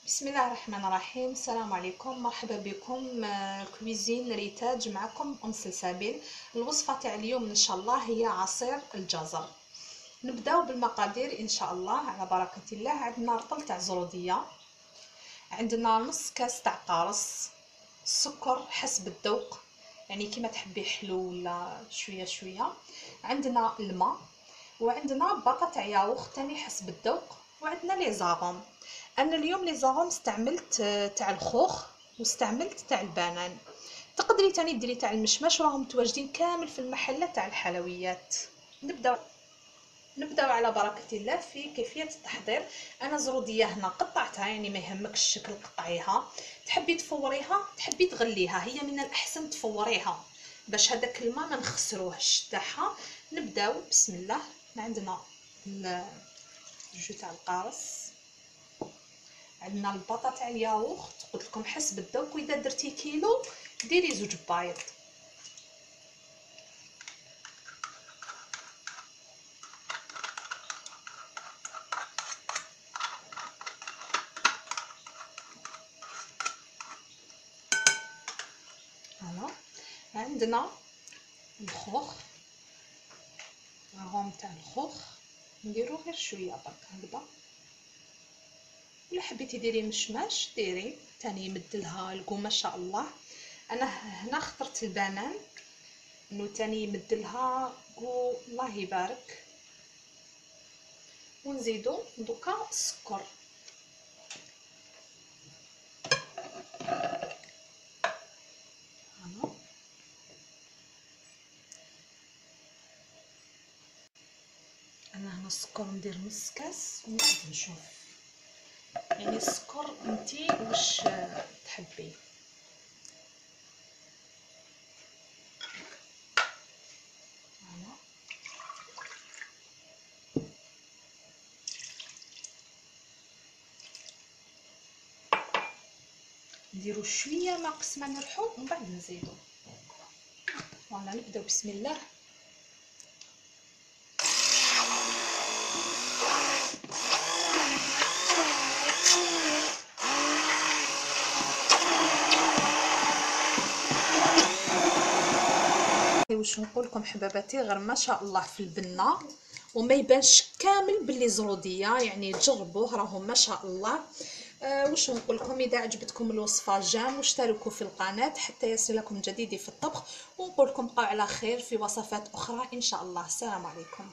بسم الله الرحمن الرحيم. السلام عليكم، مرحبا بكم. كويزين ريتاج معكم ام سلسبيل. الوصفه تاع اليوم ان شاء الله هي عصير الجزر. نبداو بالمقادير ان شاء الله على بركه الله. عندنا رطل تاع زروديه، عندنا نص كاس تاع قارص، السكر حسب الذوق يعني كيما تحبي حلو ولا شويه شويه، عندنا الماء، وعندنا باكا تاع ياغورت تاني حسب الذوق، وعندنا لي زاغوم. انا اليوم لي زاغوم استعملت تاع الخوخ واستعملت تاع البنان. تقدري تاني ديري تاع المشماش، راهم متواجدين كامل في المحلات تاع الحلويات. نبداو على بركه الله في كيفيه التحضير. انا زروديه هنا قطعتها، يعني ما يهمكش الشكل قطعيها، تحبي تفوريها تحبي تغليها، هي من الاحسن تفوريها باش هذاك الماء ما نخسروهش تاعها. نبداو بسم الله. عندنا الجو تاع القارص، عندنا الباطا تاع الياغورت، قلت لكم حسب الذوق، واذا درتي كيلو ديري 2 بيض. هنا عندنا الخوخ، الغوم تاع الخوخ نديرو غير شويه برك هكذا، ولا حبيتي ديري مشماش ديري تاني يمدلها الكو ما شاء الله. انا هنا اخترت البنان انه تاني يمدلها كو الله يبارك. ونزيدو دوكا السكر، انا هنا السكر ندير نص كاس ومن بعد نشوف، يعني السكر انتي واش تحبي. نديرو شويه ناقص ما نرحو ومن بعد نزيدو. فوالا نبداو بسم الله. واش نقول لكم حباباتي، غير ما شاء الله في البنه وما يبانش كامل باللي زروديه، يعني تجربوه راهم ما شاء الله. واش نقول لكم، اذا عجبتكم الوصفه جام واشتركوا في القناه حتى يصلكم جديدي في الطبخ، ونقول لكم بقاو على خير في وصفات اخرى ان شاء الله. السلام عليكم.